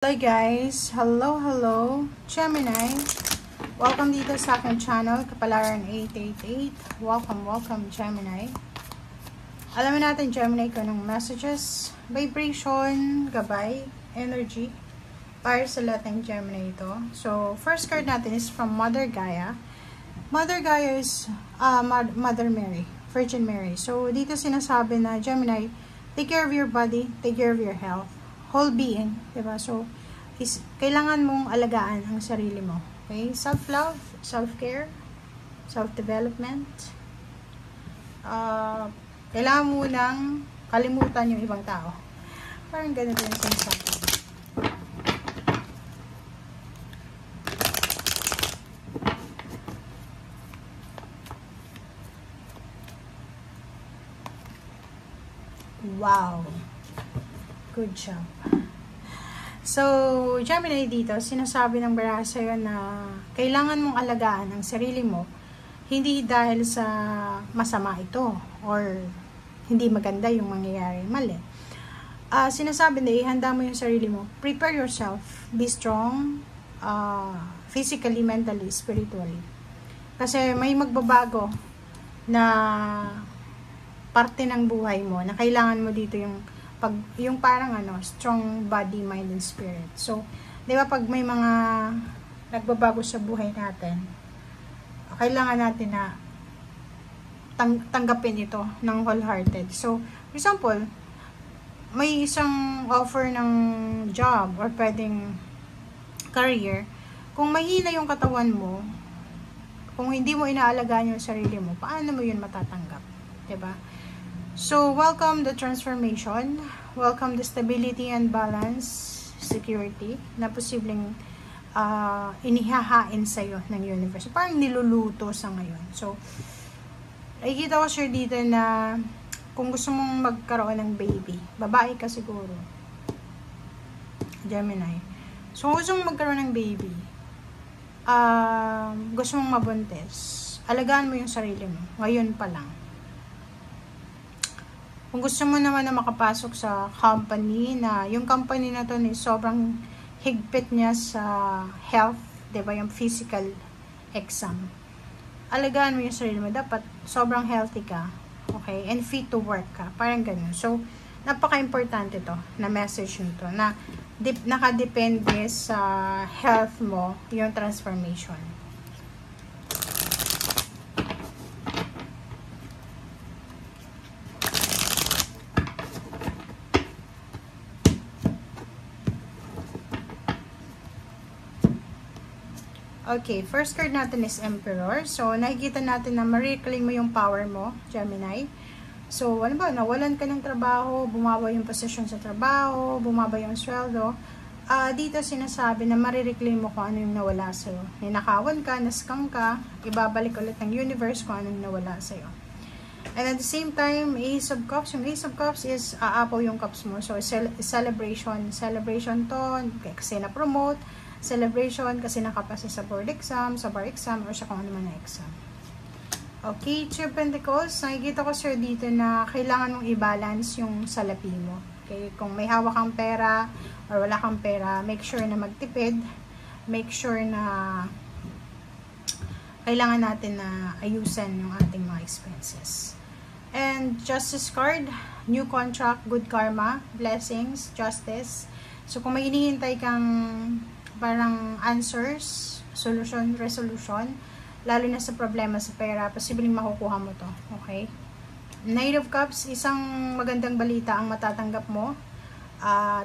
Hello guys! Hello Gemini! Welcome dito sa aking channel, Kapalaran 888. Welcome Gemini. Alamin natin Gemini kung anong messages, vibration, gabay, energy para sa lahat ng Gemini ito. So, first card natin is from Mother Gaia. Mother Gaia is Mother Mary, Virgin Mary. So, dito sinasabi na Gemini, take care of your body, take care of your health, whole being, diba? So, kailangan mong alagaan ang sarili mo. Okay? Self-love, self-care, self-development. Kailangan mo nang kalimutan yung ibang tao. Parang ganito yung sinasabi. Wow! Good job. So, Gemini dito, sinasabi ng baraha sa'yo na kailangan mong alagaan ang sarili mo, hindi dahil sa masama ito or hindi maganda yung mangyayari, mali. Sinasabi na ihanda mo yung sarili mo, prepare yourself, be strong, physically, mentally, spiritually. Kasi may magbabago na parte ng buhay mo na kailangan mo dito yung parang strong body, mind, and spirit. So, di ba pag may mga nagbabago sa buhay natin, kailangan natin na tanggapin ito ng wholehearted. So, for example, may isang offer ng job or pwedeng career, kung mahina yung katawan mo, kung hindi mo inaalagaan yung sarili mo, paano mo yun matatanggap? Diba? So, welcome the transformation. Welcome the stability and balance, security, na posibleng inihahain sa'yo ng universe. Parang niluluto sa ngayon. So, nakikita ko sure dito na kung gusto mong magkaroon ng baby, babae ka siguro, Gemini. So, kung gusto mong magkaroon ng baby, gusto mong mabuntis, alagaan mo yung sarili mo. Ngayon pa lang. Kung gusto mo naman na makapasok sa company na yung company na to is sobrang higpit niya sa health, diba, yung physical exam. Alagaan mo yung sarili mo. Dapat sobrang healthy ka, okay, and fit to work ka. Parang ganun. So, napaka-importante to na message nito na nakadepende sa health mo yung transformation. Okay, first card natin is Emperor. So, nakikita natin na ma-reclaim mo yung power mo, Gemini. So, ano ba, nawalan ka ng trabaho, bumaba yung posisyon sa trabaho, bumaba yung sweldo. Dito sinasabi na ma-reclaim mo kung ano yung nawala sa'yo. Ninakawan ka, naskang ka, ibabalik ulit ng universe kung ano yung nawala sa'yo. And at the same time, Ace of Cups. Yung Ace of Cups is aapaw yung cups mo. So, celebration. Celebration to, kasi na-promote. Celebration kasi nakapasa sa board exam, sa bar exam, or sa kung ano man na exam. Okay, Two of Pentacles. Nakikita ko sir dito na kailangan mong i-balance yung salapi mo. Okay, kung may hawak kang pera or wala kang pera, make sure na magtipid. Make sure na kailangan natin na ayusan yung ating mga expenses. And Justice card, new contract, good karma, blessings, justice. So kung may hinihintay kang parang answers, solution, resolution, lalo na sa problema sa pera, posibleng makukuha mo to. Okay? Knight of Cups, isang magandang balita ang matatanggap mo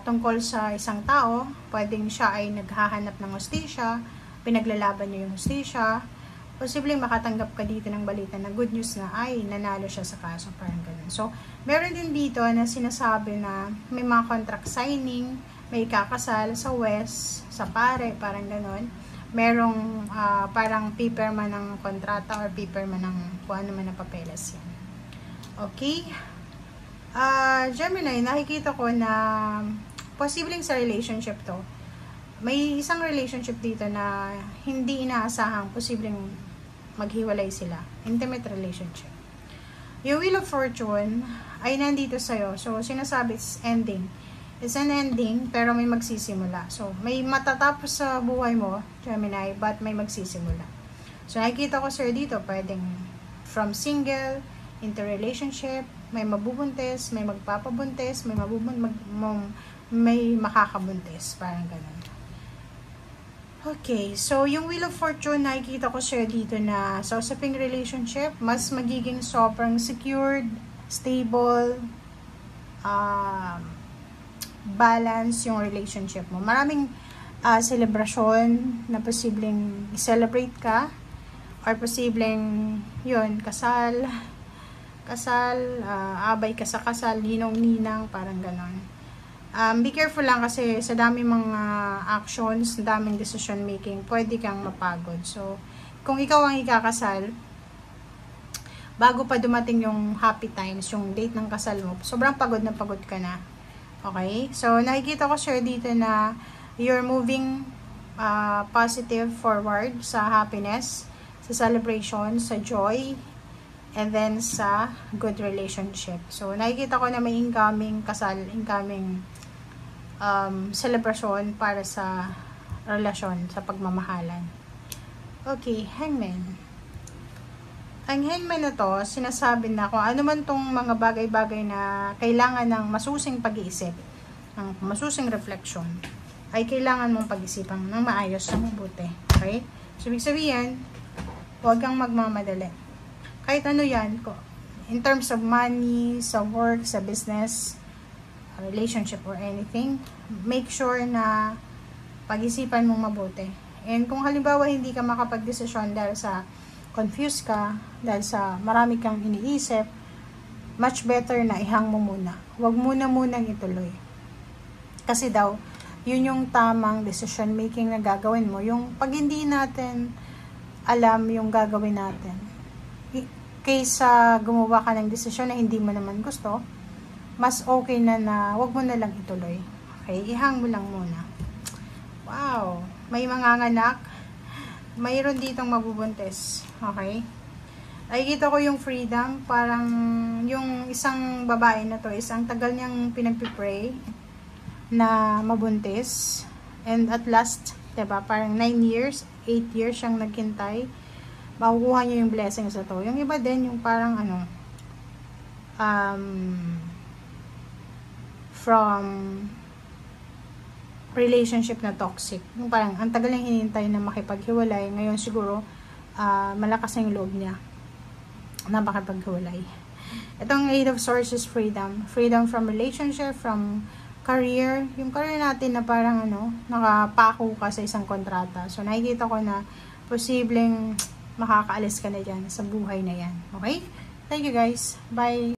tungkol sa isang tao. Pwedeng siya ay naghahanap ng hustisya, pinaglalaban niya yung hustisya. Posibleng makatanggap ka dito ng balita na good news na ay nanalo siya sa kaso, parang ganun. So, meron din dito na sinasabi na may mga contract signing, may kakasal sa West, sa pare, parang ganon. Merong parang paperman ng kontrata or paperman ng kung ano man na papeles yan. Okay? Gemini, nakikita ko na posibleng sa relationship to. May isang relationship dito na hindi inaasahang posibleng maghiwalay sila. Intimate relationship. Yung Wheel of Fortune ay nandito sa'yo. So, sinasabi it's ending. It's an ending, pero may magsisimula. So, may matatapos sa buhay mo, Gemini, but may magsisimula. So, nakikita ko, sir, dito, pwedeng from single, into relationship, may mabubuntis, may magpapabuntis, may makakabuntis. Parang ganun. Okay, so yung Wheel of Fortune, nakikita ko sir dito na sa usaping relationship, mas magiging sobrang secured, stable, balance yung relationship mo. Maraming celebration na posibleng i-celebrate ka, or posibleng yun, kasal, abay ka sa kasal, ninong-ninang, parang ganon. Be careful lang kasi sa dami mga actions, daming decision making, pwede kang mapagod. So, kung ikaw ang ikakasal, bago pa dumating yung happy times, yung date ng kasal mo, sobrang pagod na pagod ka na. Okay? So, nakikita ko sir dito na you're moving positive forward sa happiness, sa celebration, sa joy, and then sa good relationship. So, nakikita ko na may incoming kasal, incoming celebration para sa relasyon, sa pagmamahalan. Okay, Hangman. Ang Hangman na to, sinasabi na kung ano man tong mga bagay-bagay na kailangan ng masusing pag-iisip, ng masusing reflection, ay kailangan mong pag-isipan ng maayos na mabuti. Okay? So, ibig sabihin, huwag kang magmamadali. Kahit ano yan, in terms of money, sa work, sa business, relationship, or anything, make sure na pag-isipan mong mabuti. And kung halimbawa hindi ka makapag-desisyon dahil sa confused ka, dahil sa marami kang iniisip, much better na ihang mo muna. Huwag munang ituloy. Kasi daw, yun yung tamang decision making na gagawin mo. Yung pag hindi natin alam yung gagawin natin, kaysa gumawa ka ng desisyon na hindi mo naman gusto, mas okay na wag mo na lang ituloy. Okay? Ihang mo lang muna. Wow! May manganganak. Mayroon ditong mabubuntis. Okay? Nakikita ko yung freedom. Parang yung isang babae na to is ang tagal niyang pinagpipray na mabuntis. And at last, diba? Parang 9 years, 8 years siyang naghintay. Makukuha niya yung blessings na to. Yung iba din, yung parang from relationship na toxic. Yung parang, ang tagal niyang hinihintay na makipaghiwalay. Ngayon siguro, malakas na yung loob niya na makipaghiwalay. Itong 8 of Swords is freedom. Freedom from relationship, from career. Yung career natin na parang nakapako ka sa isang kontrata. So, nakikita ko na posibleng makakaalis ka na dyan sa buhay na yan. Okay? Thank you guys. Bye!